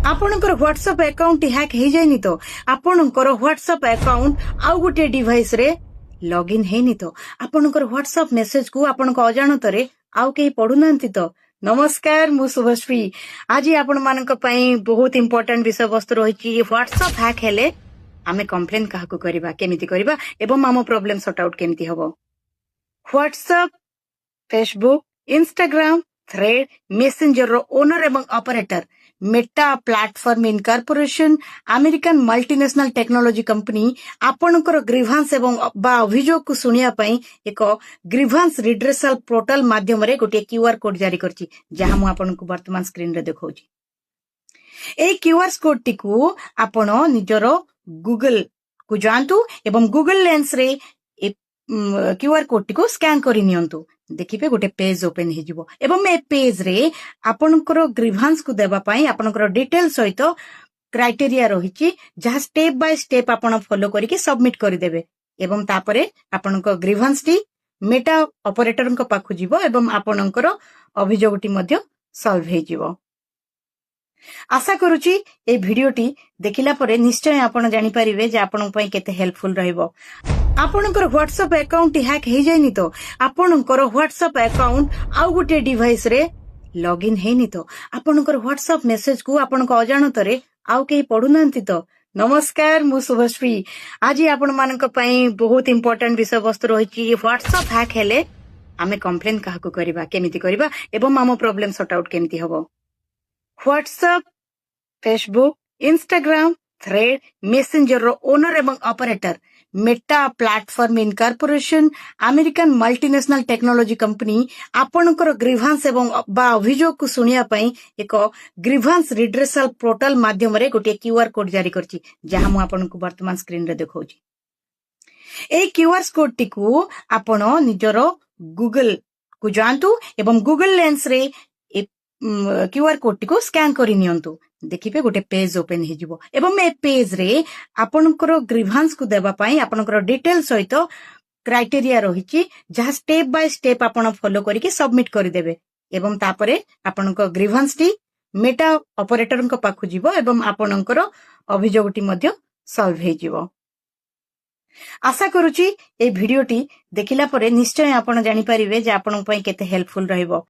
आपणकर WhatsApp account hack हो जाए तो आपणकर व्हाट्सएप अकाउंट आउ गोटे डिवाइस रे लॉगिन हेनी तो आपणकर व्हाट्सएप मेसेज को आपण अजाणत आउ कहीं पढ़ुना तो नमस्कार मु शुभश्री आज आपण मानक पई बहुत इंपोर्टेंट विषय वस्तु रही व्हाट्सएप हैक हेले आमे कंप्लेन काहाकू करबा केमिति करबा एवं आम प्रॉब्लम सॉर्ट आउट केमिति हबो। WhatsApp Facebook Instagram thread Messenger रो ओनर एवं operator Meta platform incorporation American multinational technology company आपणकर ग्रीभांस एवं बा अभियोग को सुनिया पई एक ग्रीभांस रिड्रेसल पोर्टल माध्यम रे गोटे क्यूआर कोड जारी करछि जहां मु आपनको वर्तमान स्क्रीन रे देखौछि। ए क्यूआर कोड टी को आपण निजरो गूगल को जानतु एवं गूगल लेंस रे क्यूआर कोड टी को स्कैन करि नियंतु देखिबे गोटे पेज ओपन हे जिवो एवं ए पेज रे आपनकर ग्रीभांस को देबा पई आपनकर डिटेल सहित क्राइटेरिया रहिछि जहा स्टेप बाय स्टेप आपण फॉलो करिके सबमिट करि देबे एवं तापरे आपनकर ग्रीभांस टी मेटा ऑपरेटर को पाखु जिवो एवं आपनकर अभियोगटी मध्ये सॉल्व हे जिवो। आशा करूची ए भिडियोटी देखिला परे निश्चय आपण जानि परिबे जे आपण पई केते हेल्पफुल रहइबो। आपणकर व्हाट्सएप अकाउंट हैक हो जाए तो आपणकर व्हाट्सएप अकाउंट आउ गोटे डिवाइस रे लॉगिन हेनी तो आपणकर व्हाट्सएप मेसेज को आपण अजाणत आउ कहीं पढ़ुना तो नमस्कार मु शुभश्री आज आपण मानक पई बहुत इंपोर्टेंट विषय वस्तु रही व्हाट्सएप हैक हेले आमे कंप्लेन काहाकू करबा केमिति करबा एवं आम प्रॉब्लम सॉर्ट आउट केमिति हबो। WhatsApp Facebook Instagram thread Messenger रो ओनर एवं operator Meta platform incorporation American multinational technology company आपणकर ग्रीभांस एवं बा अभियोग को सुनिया पई एक ग्रीभांस रिड्रेसल पोर्टल माध्यम रे गोटे क्यूआर कोड जारी करछि जहां मु आपनको वर्तमान स्क्रीन रे देखौछि। ए क्यूआर कोड टी को आपण निजरो गूगल को जानतु एवं गूगल लेंस रे क्यूआर कोड टी को स्कैन करि नियंतु देखिबे गोटे पेज ओपन हे जिवो एवं ए पेज रे आपनकर ग्रीभांस को देबा पई आपनकर डिटेल सहित क्राइटेरिया रहिछि जहा स्टेप बाय स्टेप आपण फॉलो करिके सबमिट करि देबे एवं तापरे आपनकर ग्रीभांस टी मेटा ऑपरेटर को पाखु जिवो एवं आपनकर अभियोगटी मध्ये सॉल्व हे जिवो। आशा करूची ए भिडियोटी देखिला परे निश्चय आपण जानि परिबे जे आपण पई केते हेल्पफुल रहइबो।